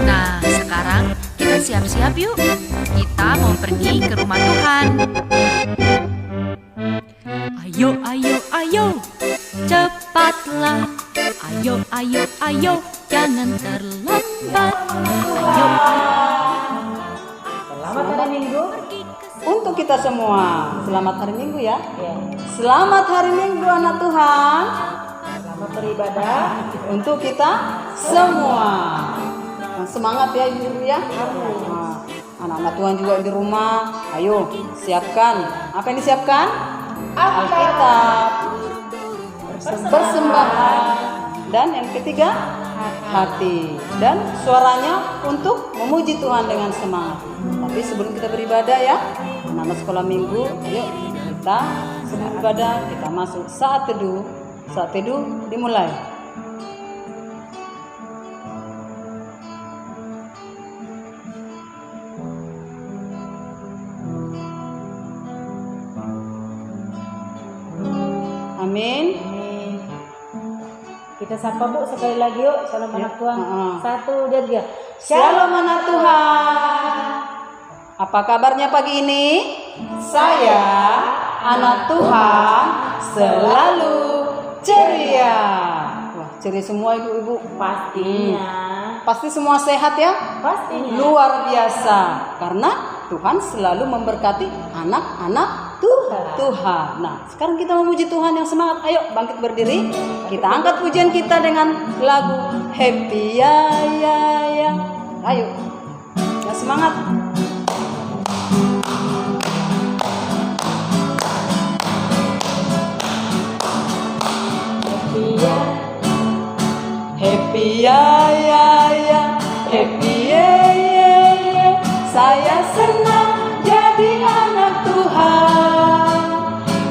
Nah, sekarang kita siap-siap yuk. Kita mau pergi ke rumah Tuhan. Ayo, ayo, ayo, cepatlah. Ayo, ayo, ayo, jangan terlambat. Ayo. Selamat hari Minggu Untuk kita semua, selamat hari Minggu ya. Selamat hari Minggu anak Tuhan. selamat beribadah. Untuk kita semua. Nah, semangat ya ibu ya. Nah, anak-anak Tuhan juga di rumah. Ayo siapkan. Apa yang disiapkan? Alkitab, persembahan, dan yang ketiga hati. Dan suaranya untuk memuji Tuhan dengan semangat. Tapi sebelum kita beribadah ya, anak-anak sekolah minggu, yuk kita sebelum beribadah kita masuk saat teduh. Saat teduh dimulai. Amin. Kita sapa Bu sekali lagi yuk. Shalom anak Tuhan. Satu, dua, tiga. Shalom anak Tuhan. Apa kabarnya pagi ini? Saya anak Tuhan selalu ceria. Wah, ceria semua ibu-ibu. Pastinya. Pasti semua sehat ya? Pastinya. Luar biasa. Karena Tuhan selalu memberkati anak-anak Tuhan. Nah, sekarang kita memuji Tuhan yang semangat. Ayo bangkit berdiri. Kita angkat pujian kita dengan lagu Happy ya ya ya. Ayo. Ya semangat. Happy ya ya ya. Happy ya ya ya. Saya senang jadi anak Tuhan.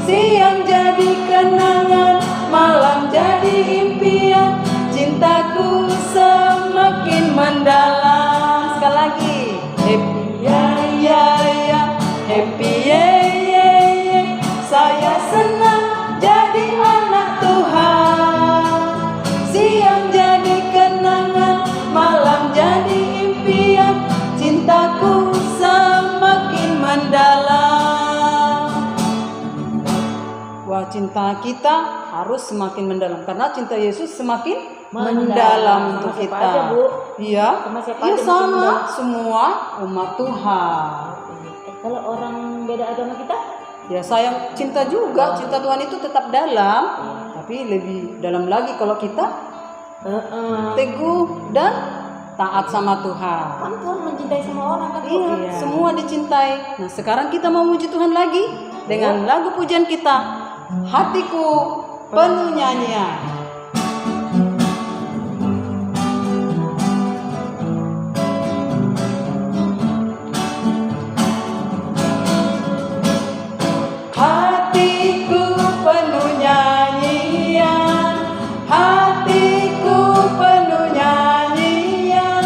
Siang jadi kenangan, malam jadi impian. Cintaku semakin mendalam. Sekali lagi. Happy ya ya ya. Happy ya ya ya. Saya senang jadi anak Tuhan. Siang jadi kenangan, malam jadi impian. Cintaku semakin mendalam. Wah, cinta kita harus semakin mendalam karena cinta Yesus semakin mendalam untuk Sama siapa kita. aja, Bu? Iya. Sama siapa Iya aja, Bu, sama mendalam? semua umat Tuhan. Kalau orang beda agama kita? Ya sayang cinta juga, cinta Tuhan itu tetap dalam, tapi lebih dalam lagi kalau kita teguh dan taat sama Tuhan. Kan Tuhan mencintai semua orang kan? Bu? Iya, semua dicintai. Nah, sekarang kita mau muji Tuhan lagi dengan lagu pujian kita. Hatiku penuh nyanyian. Hatiku penuh nyanyian. Hatiku penuh nyanyian.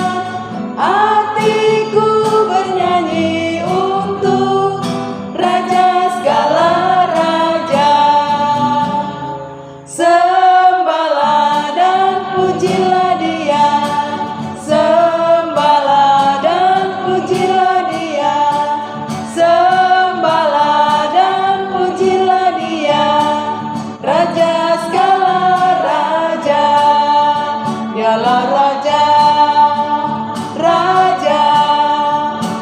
Hatiku bernyanyi untuk Raja segala raja. Sembahlah dan pujilah Dia. Sembahlah dan pujilah Dia. Sembahlah dan pujilah Dia. Raja segala raja. Dialah raja. Raja.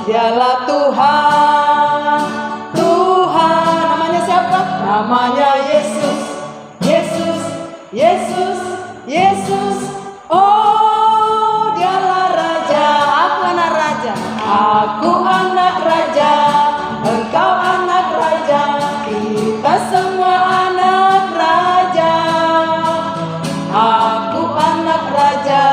Dialah Tuhan. Tuhan. Namanya siapa? Namanya Yesus. Yesus. Yesus. Yesus. Oh, dialah raja. Aku anak raja. Aku anak raja. Engkau anak raja. Kita semua anak raja. Aku anak raja.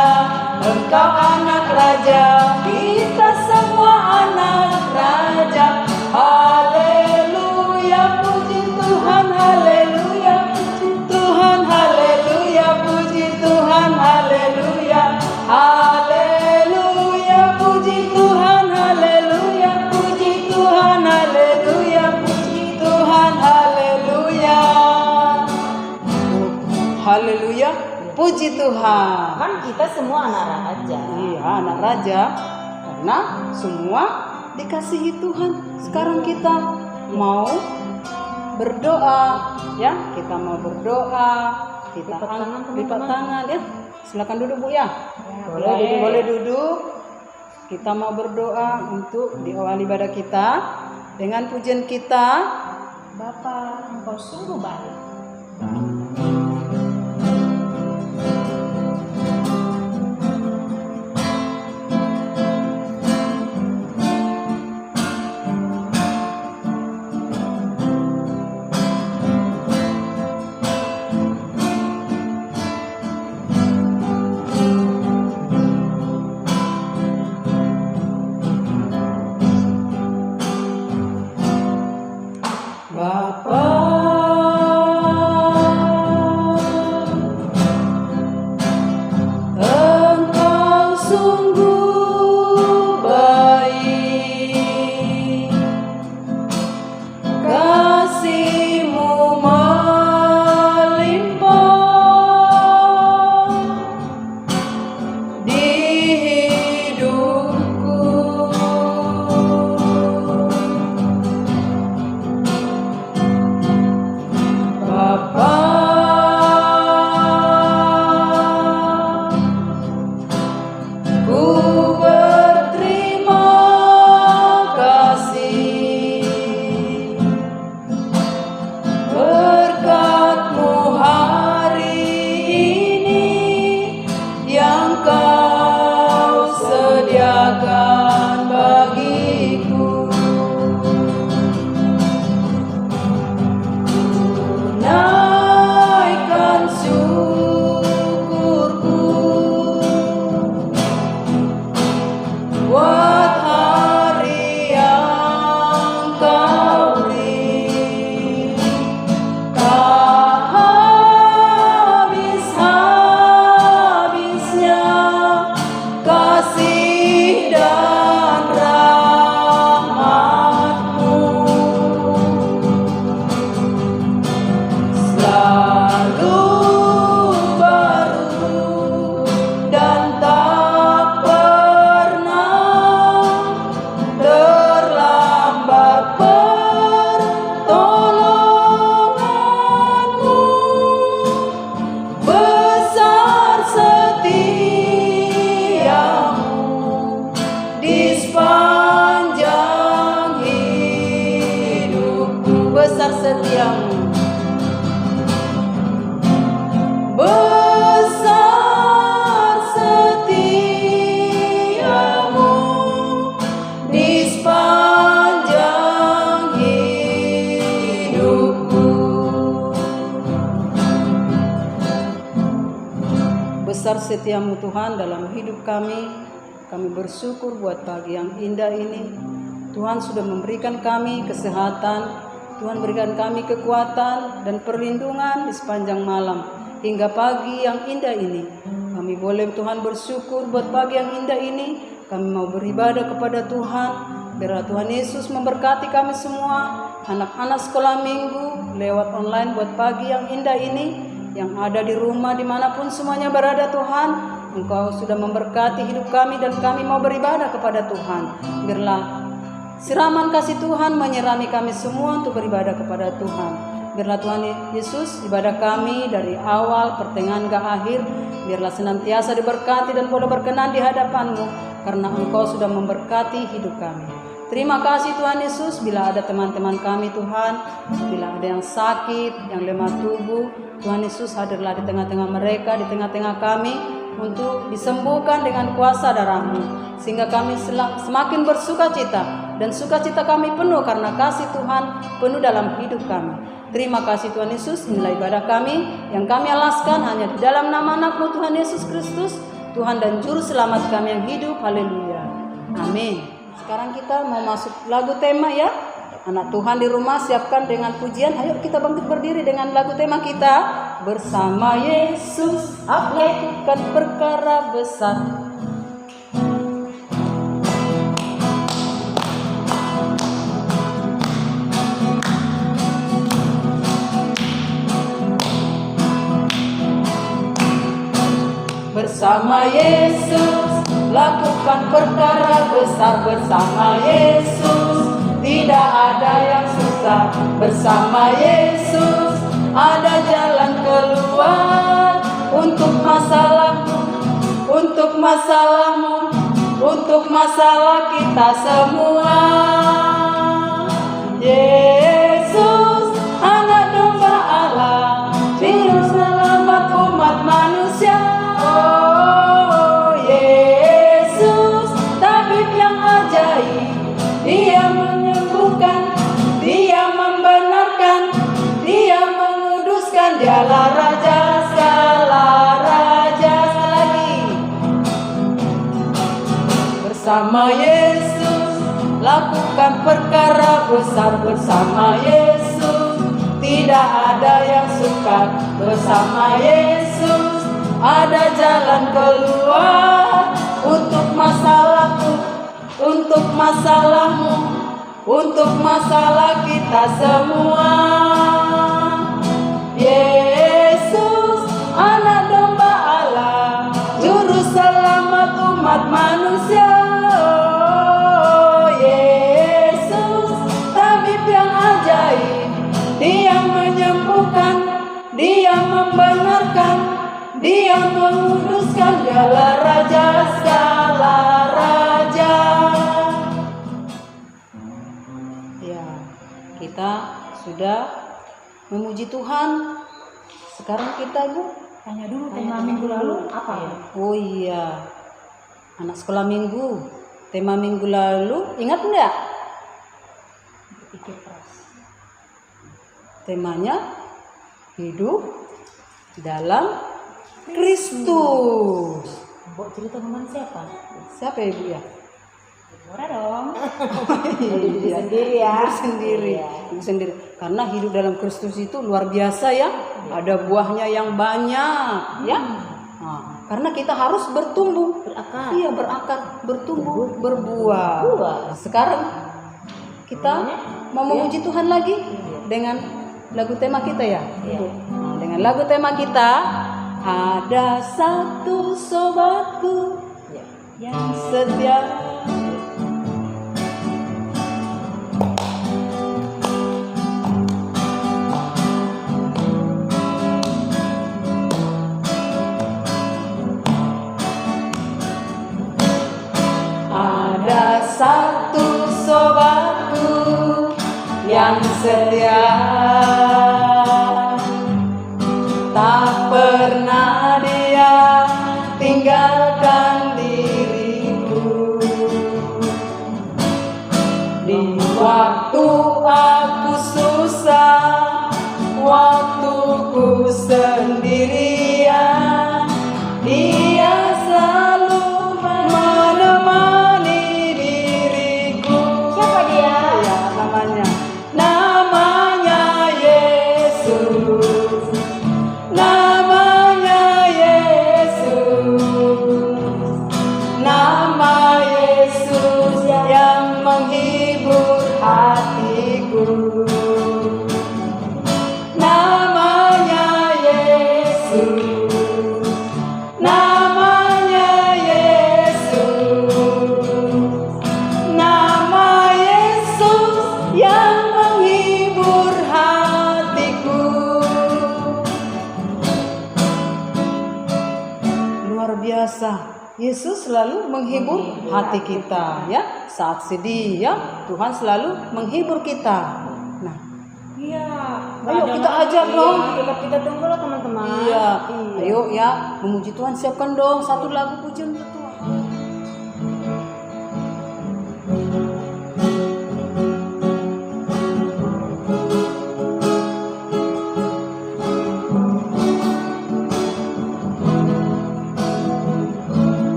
Engkau anak raja. Kita semua anak raja. Haleluya, puji Tuhan. Haleluya, puji Tuhan. Haleluya, puji Tuhan. Haleluya. Haleluya, puji Tuhan. Haleluya, puji Tuhan. Haleluya, puji Tuhan. Haleluya. Haleluya. Puji Tuhan. Kan kita semua anak raja. Iya, anak raja. Karena semua dikasihi Tuhan. Sekarang kita mau berdoa, ya. Kita mau berdoa. Kita lipat tangan, ya. Silakan duduk, Bu, ya. Boleh duduk. Kita mau berdoa untuk diawali ibadah kita dengan pujian kita. Bapa, Engkau sungguh baik. Besar setiamu Tuhan dalam hidup kami. Kami bersyukur buat pagi yang indah ini. Tuhan sudah memberikan kami kesehatan. Tuhan berikan kami kekuatan dan perlindungan di sepanjang malam hingga pagi yang indah ini. Kami boleh Tuhan bersyukur buat pagi yang indah ini. Kami mau beribadah kepada Tuhan. Biarlah Tuhan Yesus memberkati kami semua. Anak-anak sekolah minggu lewat online buat pagi yang indah ini. Yang ada di rumah dimanapun semuanya berada Tuhan, Engkau sudah memberkati hidup kami dan kami mau beribadah kepada Tuhan. Biarlah siraman kasih Tuhan menyirami kami semua untuk beribadah kepada Tuhan. Biarlah Tuhan Yesus ibadah kami dari awal pertengahan ke akhir, biarlah senantiasa diberkati dan boleh berkenan di hadapan-Mu, karena Engkau sudah memberkati hidup kami. Terima kasih Tuhan Yesus, bila ada teman-teman kami Tuhan, bila ada yang sakit, yang lemah tubuh, Tuhan Yesus hadirlah di tengah-tengah mereka, di tengah-tengah kami, untuk disembuhkan dengan kuasa darah-Mu, sehingga kami semakin bersuka cita, dan sukacita kami penuh karena kasih Tuhan penuh dalam hidup kami. Terima kasih Tuhan Yesus, inilah ibadah kami, yang kami alaskan hanya di dalam nama anak-Mu Tuhan Yesus Kristus, Tuhan dan Juru Selamat kami yang hidup. Haleluya. Amin. Sekarang kita mau masuk lagu tema ya. Anak Tuhan di rumah siapkan dengan pujian. Ayo kita bangkit berdiri dengan lagu tema kita. Bersama Yesus aku lakukan perkara besar. bersama Yesus, lakukan perkara besar bersama Yesus. Tidak ada yang susah bersama Yesus, ada jalan keluar untuk masalahmu, untuk masalahmu, untuk masalah kita semua. Yesus, anak domba Allah, juru selamat umat manusia. Oh, Yesus, tabib yang ajaib, Dia menyembuhkan, Dia membenarkan, Dia menguduskan, Dialah Raja segala raja. Lagi bersama Yesus, lakukan perkara besar bersama Yesus. Tidak ada yang sukar bersama Yesus, ada jalan keluar untuk masalahku, untuk masalahmu, untuk masalah kita semua. Yesus, anak domba Allah, juru selamat umat manusia. Oh, Yesus, tabib yang ajaib, Dia menyembuhkan, Dia membenarkan, Dia menguduskan, Dialah Raja segala raja. Ya, kita sudah memuji Tuhan. Sekarang kita, Bu, Tanya dulu tema minggu lalu apa ya? oh iya, anak sekolah minggu, tema minggu lalu ingat enggak? Pikir keras. Temanya hidup dalam Kristus. Mbok cerita teman siapa? Siapa ya, Bu ya? Bora dong. Diri sendiri ya. Sendiri, Iya. diri sendiri. Karena hidup dalam Kristus itu luar biasa ya. Ada buahnya yang banyak, ya. Nah, karena kita harus bertumbuh, Berakar. iya berakar, bertumbuh, berbuah. Berbuah. Sekarang kita mau memuji Tuhan lagi dengan lagu tema kita ya. Iya. Nah, dengan lagu tema kita, ada satu sobatku Iya. yang setia. Ada satu sobatku yang setia, tak pernah dia tinggalkan diriku. Di waktu aku susah, waktuku sendirian, Dia selalu menemani diriku. Siapa dia? Ya, namanya Yesus, namanya Yesus, nama Yesus yang menghibur hatiku. Namanya Yesus, namanya Yesus, nama Yesus yang menghibur hatiku. Luar biasa, Yesus selalu menghibur hati kita ya. Saat sedih ya, Tuhan selalu menghibur kita. Nah, Iya. ayo kita ajak dong. Kita tunggu lah teman-teman. Iya, ayo ya, memuji Tuhan, siapkan dong satu lagu pujian untuk Tuhan.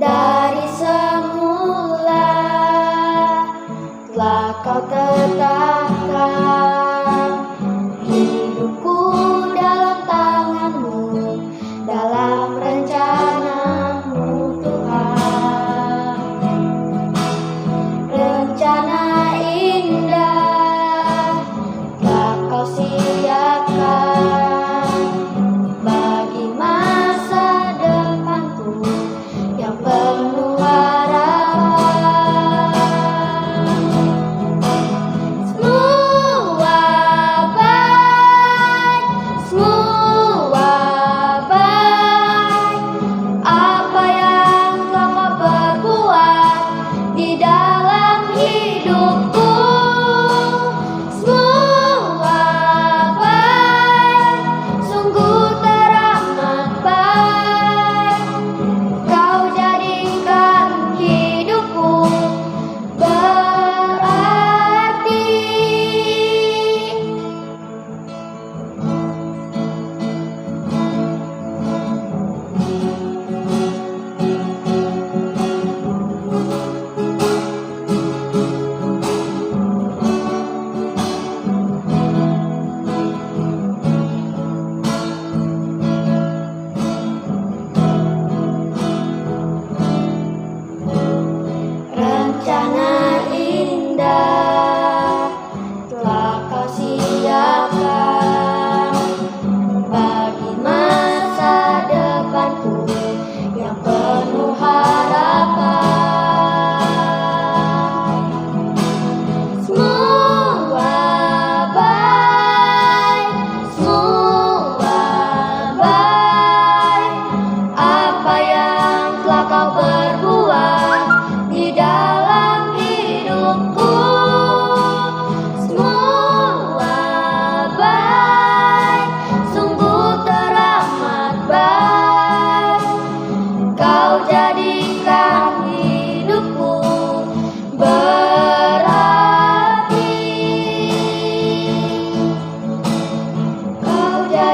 Dari semula telah Kau tetapkan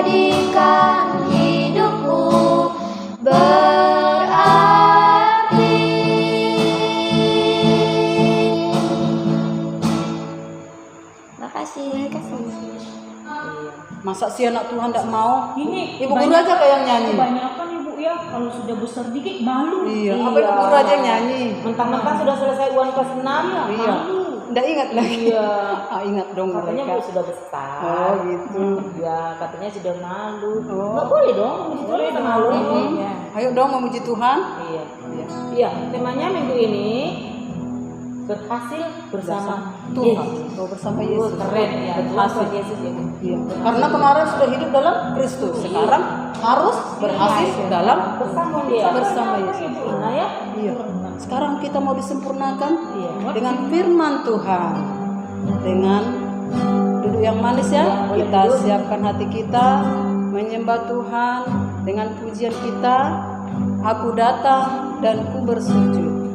jadikan hidupku berarti. Makasih. Masa si anak Tuhan tidak mau? Ini Ibu guru aja kayak yang nyanyi. Kebanyakan ibu ya kalau sudah besar dikit malu. Iya. Apa ibu guru aja yang nyanyi? Mentang-mentang sudah selesai UN kelas 6 ya Iya. malu. Nggak ingat lagi. Iya. Ingat dong Katanya mereka. bu sudah besar. Oh gitu. Ya katanya sudah malu. Oh. Nggak boleh dong memuji Tuhan kita malu. Iya. Ayo dong memuji Tuhan. Iya. Iya. Iya. Temanya minggu ini berhasil bersama Tuhan. Yesus. Oh, bersama Oh, Yesus. keren ya. Berhasil. Berhasil Yesus ya. Iya. Karena kemarin sudah hidup dalam Kristus. Sekarang harus berhasil dalam bersama dia. bersama Yesus. Nah ya. Iya. Sekarang kita mau disempurnakan Iya. dengan firman Tuhan. Dengan duduk yang manis ya. Boleh Kita duduk. siapkan hati kita menyembah Tuhan dengan pujian kita. Aku datang dan ku bersujud.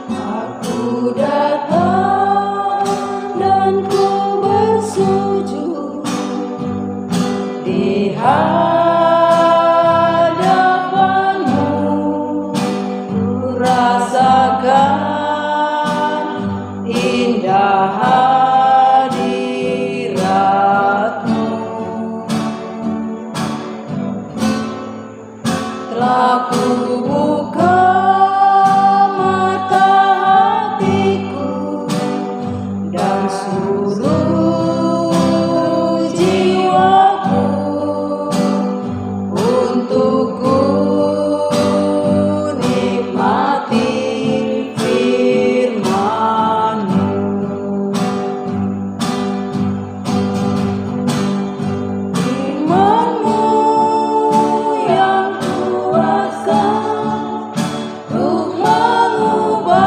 Aku datang dan ku bersujud di hadapanmu, ku rasakan indah hadiratmu. Telah ku buka mata hatiku dan seluruh jiwaku untuk ku nikmati firman-Mu. Firman-Mu yang kuasa untuk mengubah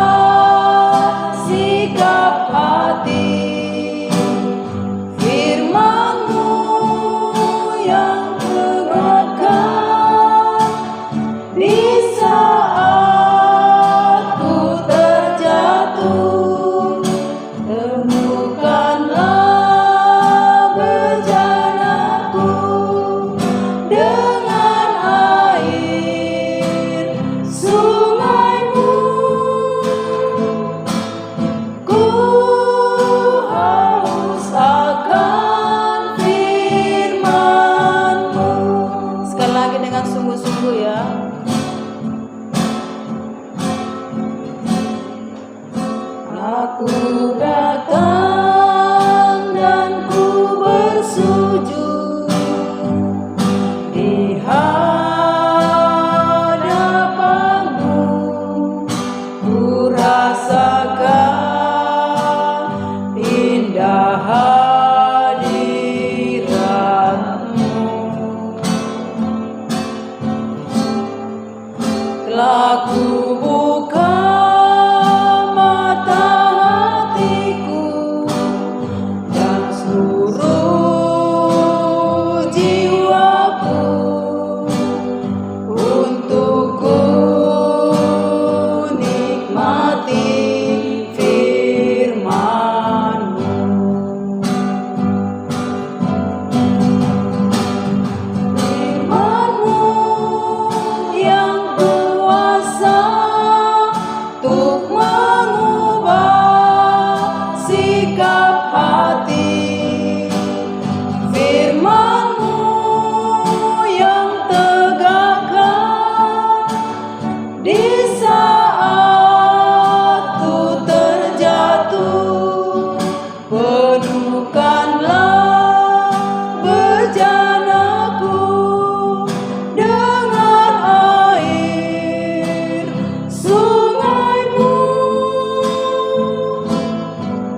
sikap hati. Firman-Mu yang menguatkan di saat ku terjatuh. Temukanlah bejanaku dengan air sungai-Mu. Ku haus akan firman-Mu. Sekali lagi dengan sungguh-sungguh ya. Aku datang dan ku bersujud di hadapan-Mu, ku rasakan indah hadirat-Mu. Telah ku buka mata hatiku dan seluruh jiwaku untuk ku nikmati firman-Mu. Firman-Mu yang kuasa untuk mengubah sikap hati. Firman-Mu yang tegakkan di saat ku terjatuh. Penuhkanlah bejanaku dengan air sungai-Mu.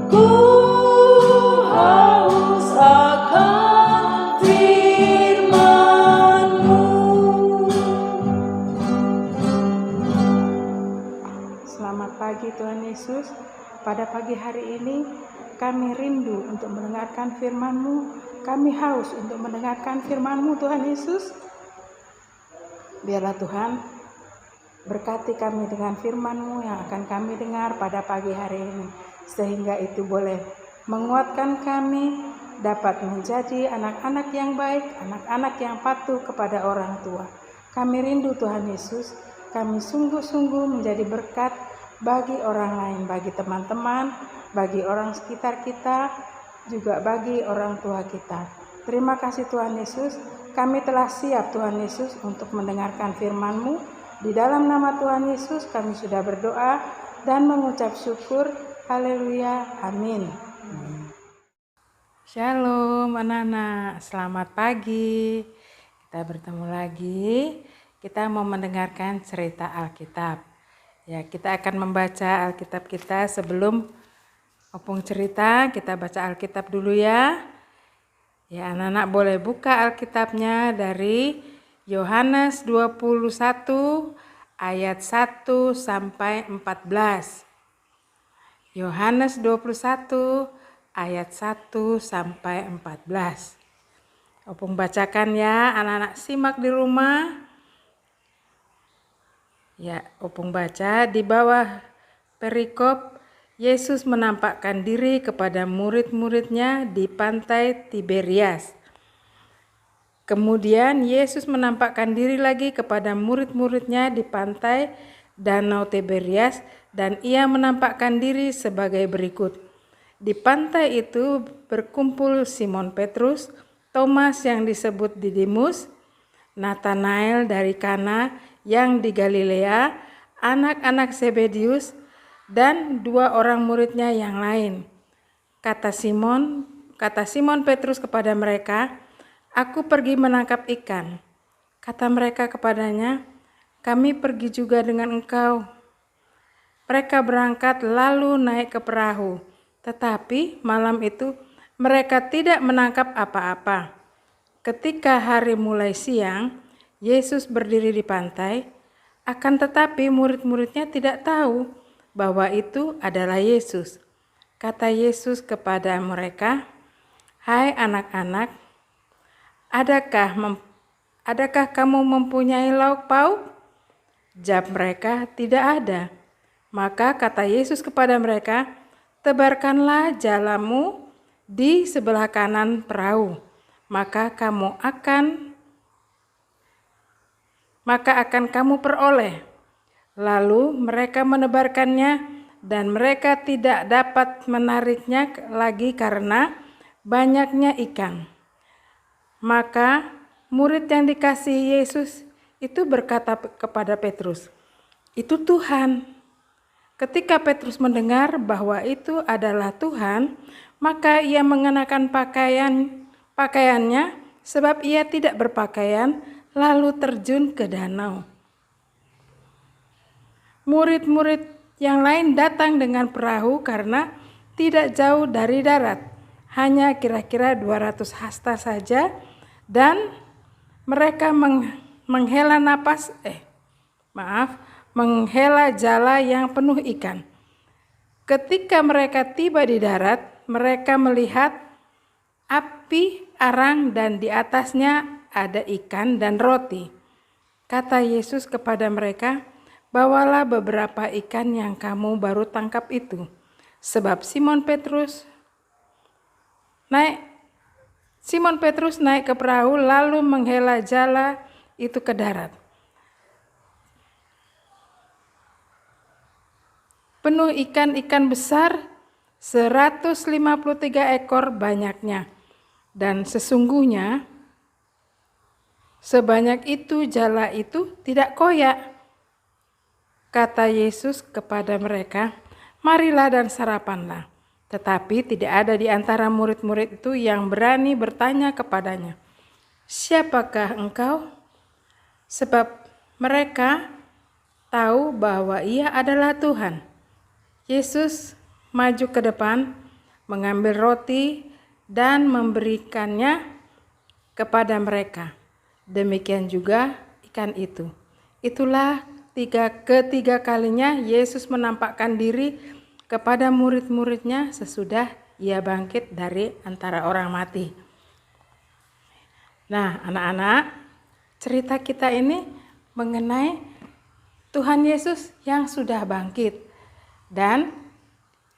Ku haus akan firman-Mu. Selamat pagi Tuhan Yesus. Pada pagi hari ini kami rindu untuk mendengarkan firman-Mu. Kami haus untuk mendengarkan firman-Mu, Tuhan Yesus. Biarlah Tuhan berkati kami dengan firman-Mu yang akan kami dengar pada pagi hari ini, sehingga itu boleh menguatkan kami dapat menjadi anak-anak yang baik, anak-anak yang patuh kepada orang tua. Kami rindu Tuhan Yesus, kami sungguh-sungguh menjadi berkat bagi orang lain, bagi teman-teman, bagi orang sekitar kita, juga bagi orang tua kita. Terima kasih Tuhan Yesus, kami telah siap Tuhan Yesus untuk mendengarkan firman-Mu. Di dalam nama Tuhan Yesus kami sudah berdoa dan mengucap syukur. Haleluya, amin. Shalom anak-anak, selamat pagi. Kita bertemu lagi. Kita mau mendengarkan cerita Alkitab. Ya, kita akan membaca Alkitab kita. Sebelum Opung cerita, kita baca Alkitab dulu ya. Ya, anak-anak boleh buka Alkitabnya dari Yohanes 21 ayat 1 sampai 14. Yohanes 21 ayat 1 sampai 14. Opung bacakan ya, anak-anak simak di rumah. Ya, Opung baca di bawah perikop Yesus menampakkan diri kepada murid-muridnya di pantai Tiberias. Kemudian Yesus menampakkan diri lagi kepada murid-muridnya di pantai Danau Tiberias dan ia menampakkan diri sebagai berikut. Di pantai itu berkumpul Simon Petrus, Thomas yang disebut Didimus, Nathanael dari Kana yang di Galilea, anak-anak Zebedius, dan 2 orang muridnya yang lain. Kata Simon Petrus kepada mereka, "Aku pergi menangkap ikan." Kata mereka kepadanya, "Kami pergi juga dengan engkau." Mereka berangkat lalu naik ke perahu, tetapi malam itu mereka tidak menangkap apa-apa. Ketika hari mulai siang, Yesus berdiri di pantai, akan tetapi murid-muridnya tidak tahu bahwa itu adalah Yesus. Kata Yesus kepada mereka, "Hai anak-anak, adakah kamu mempunyai lauk pauk?" Jawab mereka, "Tidak ada." Maka kata Yesus kepada mereka, "Tebarkanlah jalamu di sebelah kanan perahu, maka akan kamu peroleh." Lalu mereka menebarkannya dan mereka tidak dapat menariknya lagi karena banyaknya ikan. Maka murid yang dikasihi Yesus itu berkata kepada Petrus, "Itu Tuhan." Ketika Petrus mendengar bahwa itu adalah Tuhan, maka ia mengenakan pakaiannya sebab ia tidak berpakaian, lalu terjun ke danau. Murid-murid yang lain datang dengan perahu karena tidak jauh dari darat, hanya kira-kira 200 hasta saja, dan mereka menghela jala yang penuh ikan. Ketika mereka tiba di darat, mereka melihat api arang dan di atasnya ada ikan dan roti. Kata Yesus kepada mereka, "Bawalah beberapa ikan yang kamu baru tangkap itu." Sebab Simon Petrus naik ke perahu lalu menghela jala itu ke darat. Penuh ikan-ikan besar, 153 ekor banyaknya. Dan sesungguhnya sebanyak itu jala itu tidak koyak. Kata Yesus kepada mereka, "Marilah dan sarapanlah." Tetapi tidak ada di antara murid-murid itu yang berani bertanya kepadanya, "Siapakah engkau?" Sebab mereka tahu bahwa ia adalah Tuhan. Yesus maju ke depan, mengambil roti dan memberikannya kepada mereka. Demikian juga ikan itu. Itulah ketiga kalinya Yesus menampakkan diri kepada murid-muridnya sesudah ia bangkit dari antara orang mati. Nah, anak-anak, cerita kita ini mengenai Tuhan Yesus yang sudah bangkit. Dan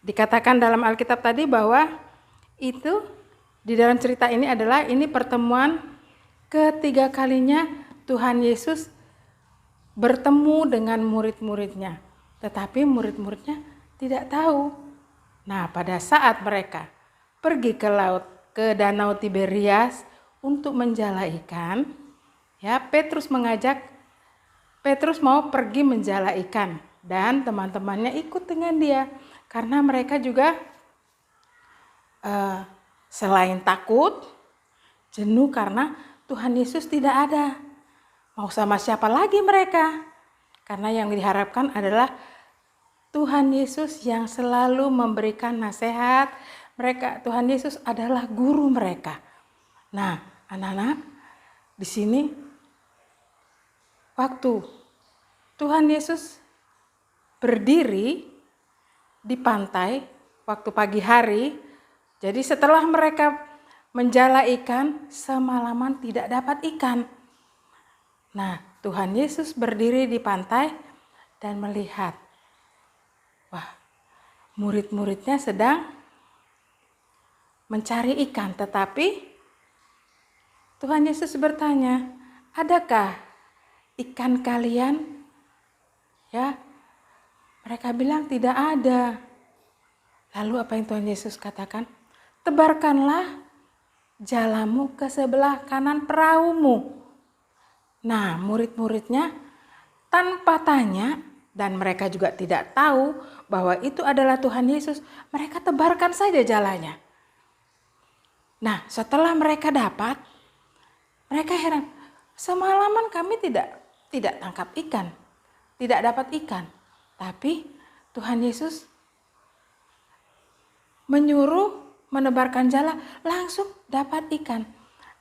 dikatakan dalam Alkitab tadi bahwa itu di dalam cerita ini adalah ini pertemuan ketiga kalinya Tuhan Yesus bertemu dengan murid-muridnya. Tetapi murid-muridnya tidak tahu. Nah, pada saat mereka pergi ke laut, ke Danau Tiberias untuk menjala ikan, ya, Petrus mau pergi menjala ikan dan teman-temannya ikut dengan dia karena mereka juga selain takut, jenuh karena Tuhan Yesus tidak ada. Mau sama siapa lagi mereka? Karena yang diharapkan adalah Tuhan Yesus yang selalu memberikan nasihat. Tuhan Yesus adalah guru mereka. Nah, anak-anak, di sini waktu Tuhan Yesus berdiri di pantai waktu pagi hari, jadi setelah mereka menjala ikan, semalaman tidak dapat ikan. Nah, Tuhan Yesus berdiri di pantai dan melihat, wah, murid-muridnya sedang mencari ikan, tetapi Tuhan Yesus bertanya, adakah ikan kalian? Ya, mereka bilang tidak ada. Lalu apa yang Tuhan Yesus katakan? Tebarkanlah jalamu ke sebelah kanan perahumu. Nah, murid-muridnya tanpa tanya, dan mereka juga tidak tahu bahwa itu adalah Tuhan Yesus, mereka tebarkan saja jalannya. Nah, setelah mereka dapat, mereka heran, semalaman kami tidak tangkap ikan, tidak dapat ikan. Tapi Tuhan Yesus menyuruh menebarkan jala, langsung dapat ikan.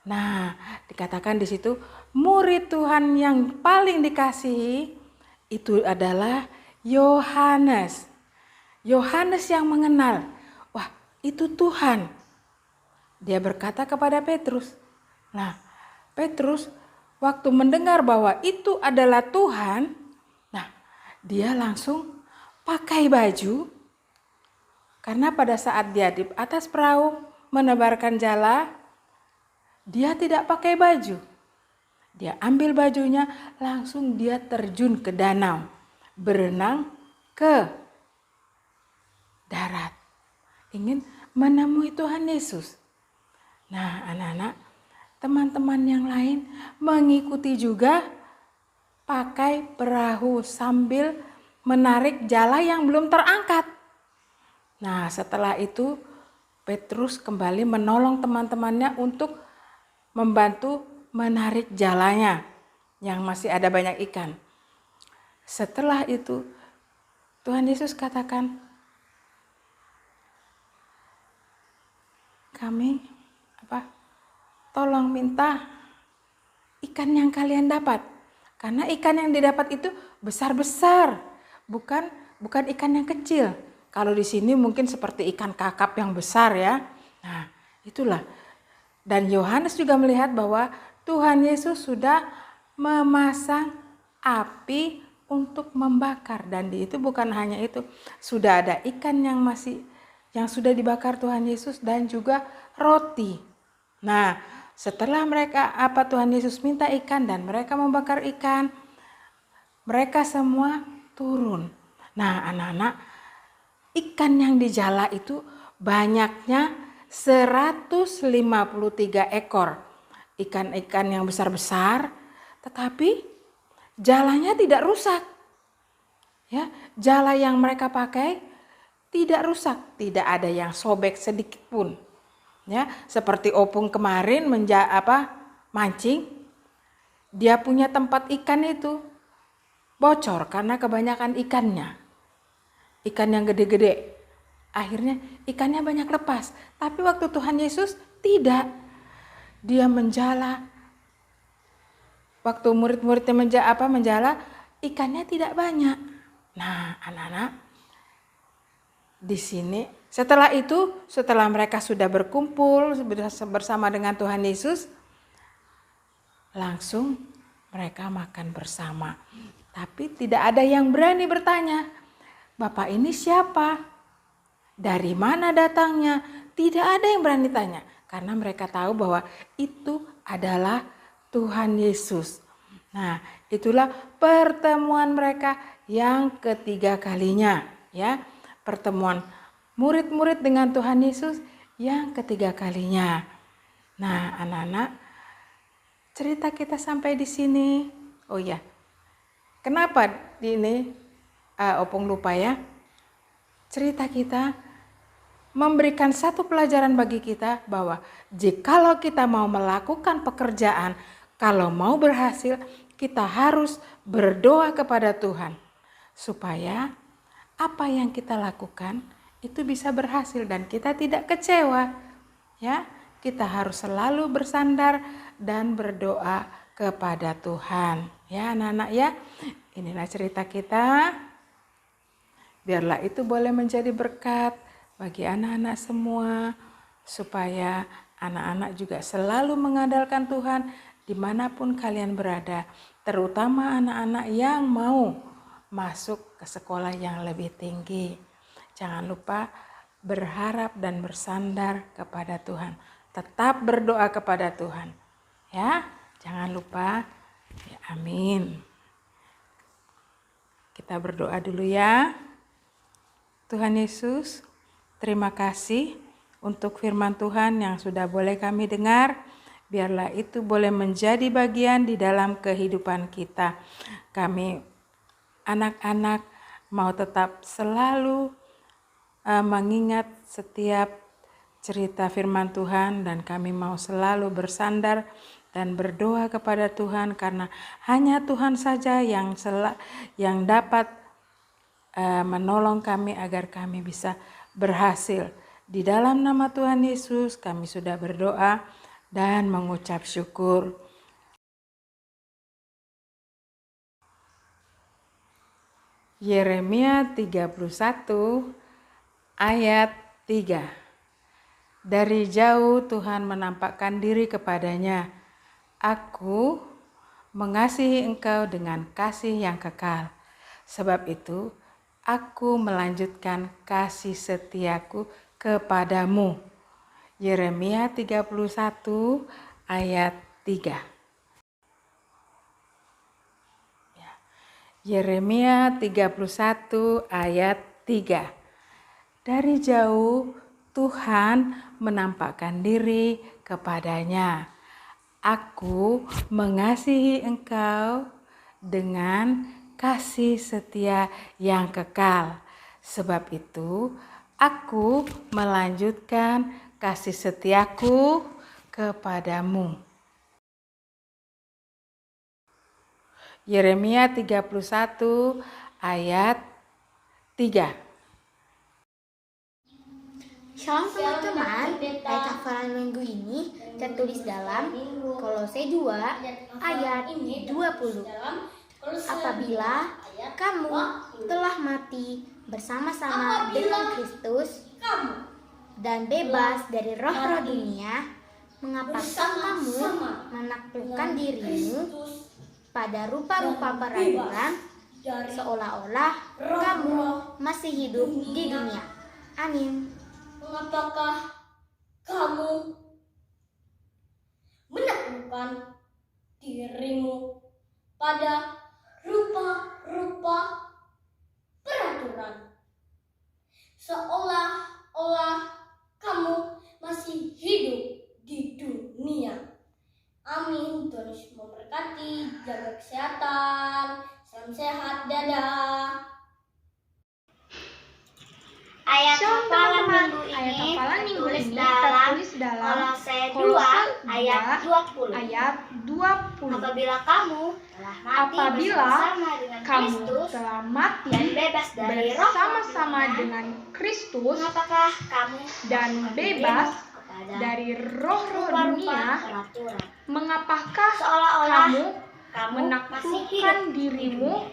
Nah, dikatakan di situ murid Tuhan yang paling dikasihi itu adalah Yohanes. Yohanes yang mengenal, wah, itu Tuhan. Dia berkata kepada Petrus. Nah, Petrus waktu mendengar bahwa itu adalah Tuhan, nah, dia langsung pakai baju. Karena pada saat dia di atas perahu menebarkan jala, dia tidak pakai baju. Dia ambil bajunya, langsung dia terjun ke danau, berenang ke darat, ingin menemui Tuhan Yesus. Nah, anak-anak, teman-teman yang lain mengikuti juga pakai perahu sambil menarik jala yang belum terangkat. Nah, setelah itu Petrus kembali menolong teman-temannya untuk membantu menarik jalanya yang masih ada banyak ikan. Setelah itu Tuhan Yesus katakan, kami tolong minta ikan yang kalian dapat. Karena ikan yang didapat itu besar-besar, bukan ikan yang kecil. Kalau di sini mungkin seperti ikan kakap yang besar ya. Nah, itulah. Dan Yohanes juga melihat bahwa Tuhan Yesus sudah memasang api untuk membakar, dan di itu bukan hanya itu, sudah ada ikan yang sudah dibakar Tuhan Yesus dan juga roti. Nah, setelah Tuhan Yesus minta ikan dan mereka membakar ikan, mereka semua turun. Nah, anak-anak, ikan yang dijala itu banyaknya 153 ekor. Ikan-ikan yang besar-besar, tetapi jalanya tidak rusak. Ya, jala yang mereka pakai tidak rusak, tidak ada yang sobek sedikit pun. Ya, seperti Opung kemarin mancing, dia punya tempat ikan itu bocor karena kebanyakan ikannya. Ikan yang gede-gede. Akhirnya ikannya banyak lepas. Tapi waktu Tuhan Yesus tidak. Dia menjala. Waktu murid-muridnya menjala, ikannya tidak banyak. Nah, anak-anak, di sini Setelah itu, setelah mereka sudah berkumpul bersama dengan Tuhan Yesus, langsung mereka makan bersama. Tapi tidak ada yang berani bertanya, "Bapak ini siapa? Dari mana datangnya?" Tidak ada yang berani tanya, karena mereka tahu bahwa itu adalah Tuhan Yesus. Nah, itulah pertemuan mereka yang ketiga kalinya, ya. Pertemuan murid-murid dengan Tuhan Yesus yang ketiga kalinya. Nah, anak-anak, cerita kita sampai di sini. Oh ya, kenapa ini Opung lupa ya? Cerita kita memberikan satu pelajaran bagi kita bahwa jikalau kita mau melakukan pekerjaan, kalau mau berhasil, kita harus berdoa kepada Tuhan supaya apa yang kita lakukan itu bisa berhasil dan kita tidak kecewa. Ya, kita harus selalu bersandar dan berdoa kepada Tuhan. Ya, anak-anak ya. Inilah cerita kita. Biarlah itu boleh menjadi berkat bagi anak-anak semua, supaya anak-anak juga selalu mengandalkan Tuhan dimanapun kalian berada, terutama anak-anak yang mau masuk ke sekolah yang lebih tinggi. Jangan lupa berharap dan bersandar kepada Tuhan. Tetap berdoa kepada Tuhan. Ya, jangan lupa. Ya, amin. Kita berdoa dulu ya. Tuhan Yesus, terima kasih untuk firman Tuhan yang sudah boleh kami dengar. Biarlah itu boleh menjadi bagian di dalam kehidupan kita. Kami anak-anak mau tetap selalu mengingat setiap cerita firman Tuhan, dan kami mau selalu bersandar dan berdoa kepada Tuhan, karena hanya Tuhan saja yang dapat menolong kami agar kami bisa berhasil. Di dalam nama Tuhan Yesus kami sudah berdoa dan mengucap syukur. Yeremia 31 ayat 3. Dari jauh Tuhan menampakkan diri kepadanya. Aku mengasihi engkau dengan kasih yang kekal. Sebab itu aku melanjutkan kasih setiaku kepadamu. Yeremia 31 ayat 3. Yeremia 31 ayat 3. Dari jauh Tuhan menampakkan diri kepadanya. Aku mengasihi engkau dengan kasih setia yang kekal. Sebab itu aku melanjutkan kasih setiaku kepadamu. Yeremia 31 ayat 3. Shalom teman-teman, ayat hafalan minggu ini tertulis dalam Kolose 2 ayat 20. Apabila kamu telah mati bersama-sama dengan Kristus dan bebas dari roh-roh dunia, mengapakah kamu menaklukkan dirimu pada rupa-rupa peraturan seolah-olah kamu masih hidup di dunia? Amin. Mengapakah kamu menaklukkan dirimu pada rupa-rupa peraturan seolah-olah kamu masih hidup di dunia? Amin. Tuhan Yesus memberkati. Jaga kesehatan. Salam sehat. Dadah. Ayat hafalan minggu ini tertulis dalam Kolose 2 ayat 20. Apabila kamu telah mati bersama-sama dengan Kristus mengapakah kamu dan bebas dari roh-roh dunia, mengapakah kamu menaklukkan dirimu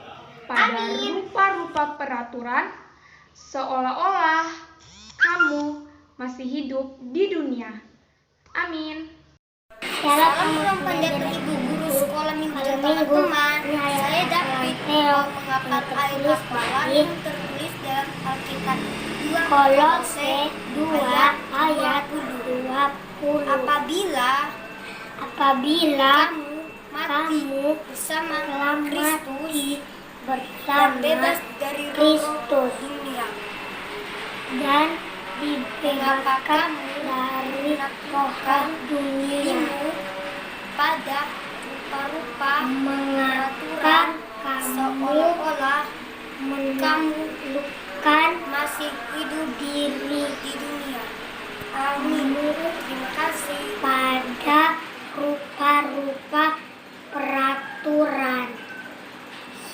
pada rupa-rupa peraturan seolah-olah kamu masih hidup di dunia. Amin. Salam from pendeta ibu guru sekolah minggu teman-teman. Saya David mau menghafal ayat Al-Quran yang tertulis dalam Alkitab 2 Kolose 2 ayat 20. Apabila kamu bersama Kristus bebas dari roh dunia dan dibebaskan dari roh dunia pada rupa-rupa mengatakan seolah-olah kamu masih hidup di dunia. Amin. Terima kasih. Pada rupa-rupa peraturan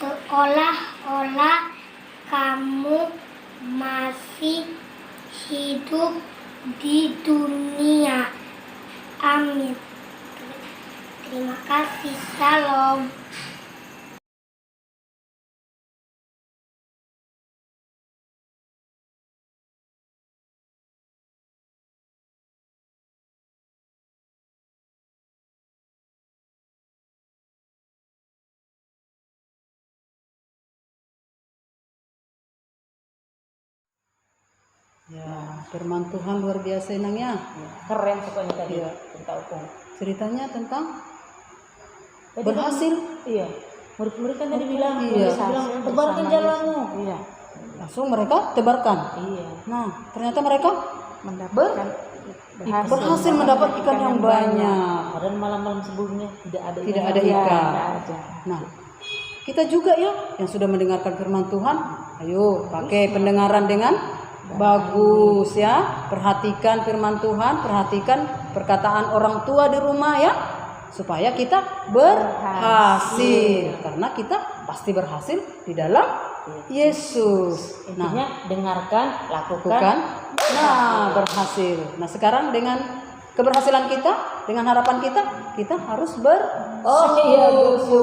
seolah-olah kamu masih hidup di dunia. Amin. Terima kasih. Shalom. Ya, firman Tuhan luar biasa enangnya. Keren pokoknya tadi. Iya. Cerita Opung. Ceritanya tentang Tadi berhasil. Iya. Murid-murid kan tadi bilang, Iya. tebarkan jalanmu. Iya, Langsung mereka tebarkan. Iya. Nah, ternyata mereka mendapatkan berhasil mendapat ikan yang banyak. Padahal malam-malam sebelumnya tidak ada Tidak ikan. ada Iya, ikan. nggak ada. Nah, kita juga ya yang sudah mendengarkan firman Tuhan, ayo pakai pendengaran dengan bagus ya. Perhatikan firman Tuhan, perhatikan perkataan orang tua di rumah ya, supaya kita berhasil. Karena kita pasti berhasil di dalam Yesus. Nah, Intinya dengarkan, lakukan. bukan? Nah, berhasil. Nah, sekarang dengan keberhasilan kita, dengan harapan kita harus bersyukur.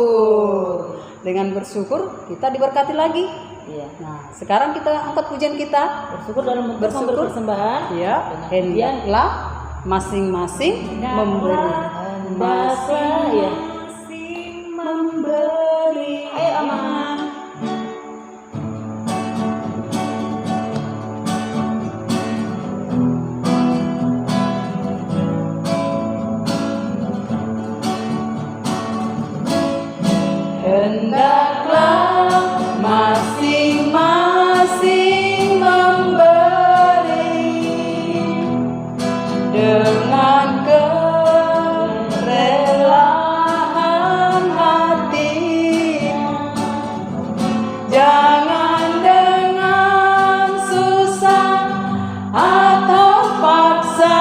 Dengan bersyukur kita diberkati lagi. Iya. Nah, sekarang kita angkat pujian kita. Bersyukur dalam bentuk Bersyukur. memberi persembahan. Ya, hendaklah masing-masing memberi. Hendaklah ya. Memberi. Ayo aman. Hendaklah masing-masing memberi dengan kerelaan hati, jangan dengan susah atau paksa,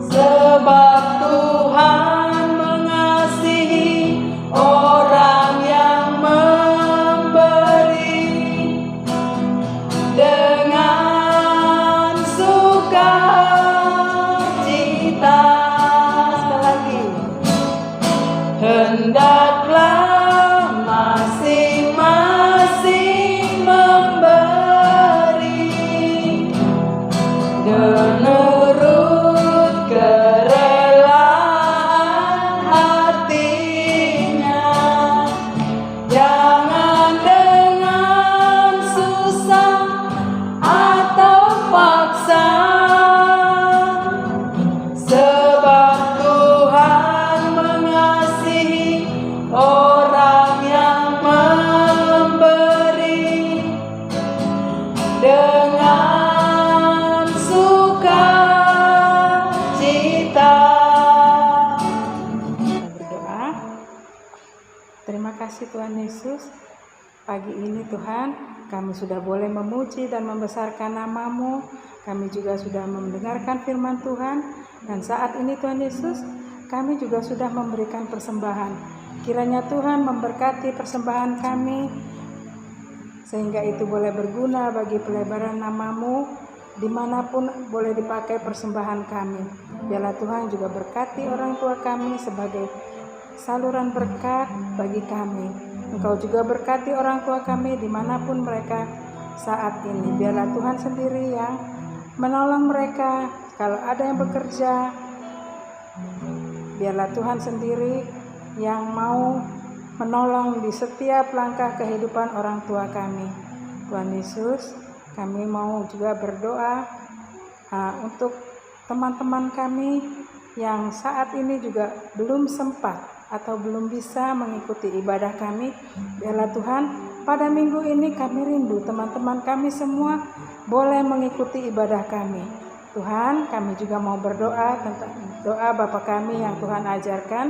sebab Tuhan mengasihi orang yang memberi dengan sukacita. Sekali lagi, hendaklah masing-masing memberi menurut kerelaan hatinya, jangan dengan susah atau paksa, sebab Tuhan mengasihi orang yang memberi dengan sukacita. Kita berdoa. Terima kasih Tuhan Yesus. Pagi ini Tuhan, kami sudah boleh memuji dan membesarkan nama-Mu. Kami juga sudah mendengarkan firman Tuhan. Dan saat ini Tuhan Yesus, kami juga sudah memberikan persembahan. Kiranya Tuhan memberkati persembahan kami, sehingga itu boleh berguna bagi pelebaran nama-Mu, dimanapun boleh dipakai persembahan kami. Biarlah Tuhan juga berkati orang tua kami sebagai saluran berkat bagi kami. Engkau juga berkati orang tua kami dimanapun mereka saat ini. Biarlah Tuhan sendiri yang menolong mereka. Kalau ada yang bekerja, biarlah Tuhan sendiri yang mau menolong di setiap langkah kehidupan orang tua kami. Tuhan Yesus, kami mau juga berdoa untuk teman-teman kami yang saat ini juga belum sempat atau belum bisa mengikuti ibadah kami. Biarlah Tuhan, pada minggu ini kami rindu teman-teman kami semua boleh mengikuti ibadah kami. Tuhan, kami juga mau berdoa tentang doa Bapa kami yang Tuhan ajarkan.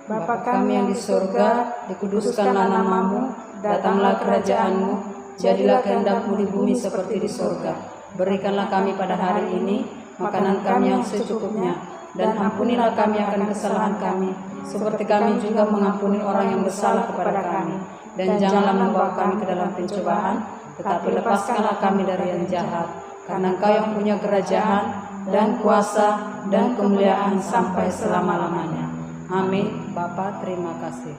Bapa kami yang di surga, dikuduskanlah nama-Mu, datanglah kerajaan-Mu, jadilah kehendak-Mu di bumi seperti di surga. Berikanlah kami pada hari ini makanan kami yang secukupnya, dan ampunilah kami akan kesalahan kami, seperti kami juga mengampuni orang yang bersalah kepada kami. Dan janganlah membawa kami ke dalam pencobaan, tetapi lepaskanlah kami dari yang jahat. Karena Engkau yang punya kerajaan, dan kuasa, dan kemuliaan sampai selama-lamanya. Amin. Bapa, terima kasih.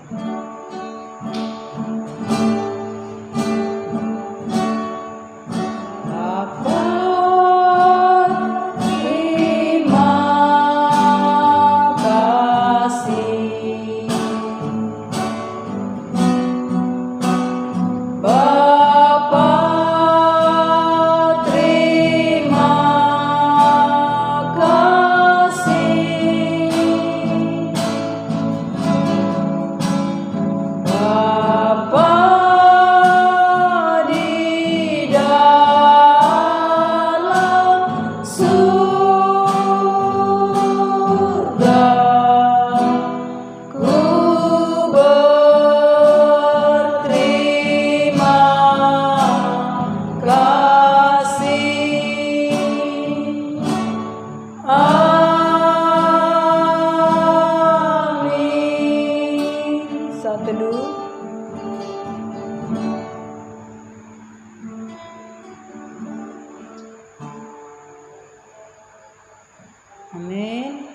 Amin.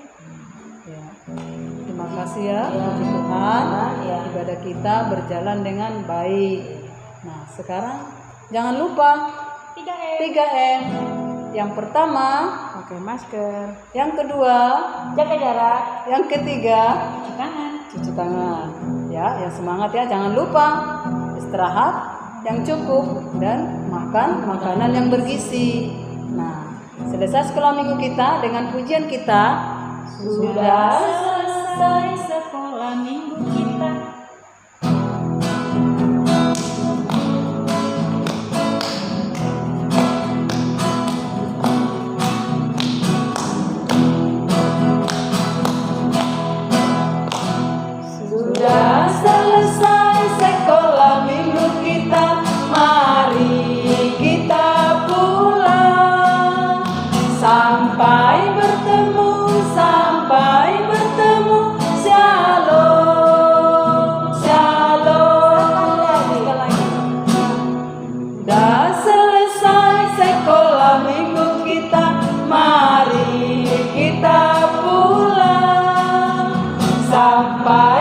Ya. Terima kasih ya, puji Tuhan. Ibadah kita berjalan dengan baik. Nah, sekarang jangan lupa 3M. Yang pertama, pakai masker. Yang kedua, Jaga jarak. yang ketiga, Cuci tangan. ya, yang semangat ya. Jangan lupa istirahat yang cukup dan makan makanan yang bergizi. Nah, selesai sekolah minggu kita dengan pujian kita. Sudah selesai sekolah minggu kita. Sudah selesai sekolah minggu kita, mari kita pulang. Sampai bertemu, shalom, shalom. Sudah selesai sekolah minggu kita, mari kita pulang. Sampai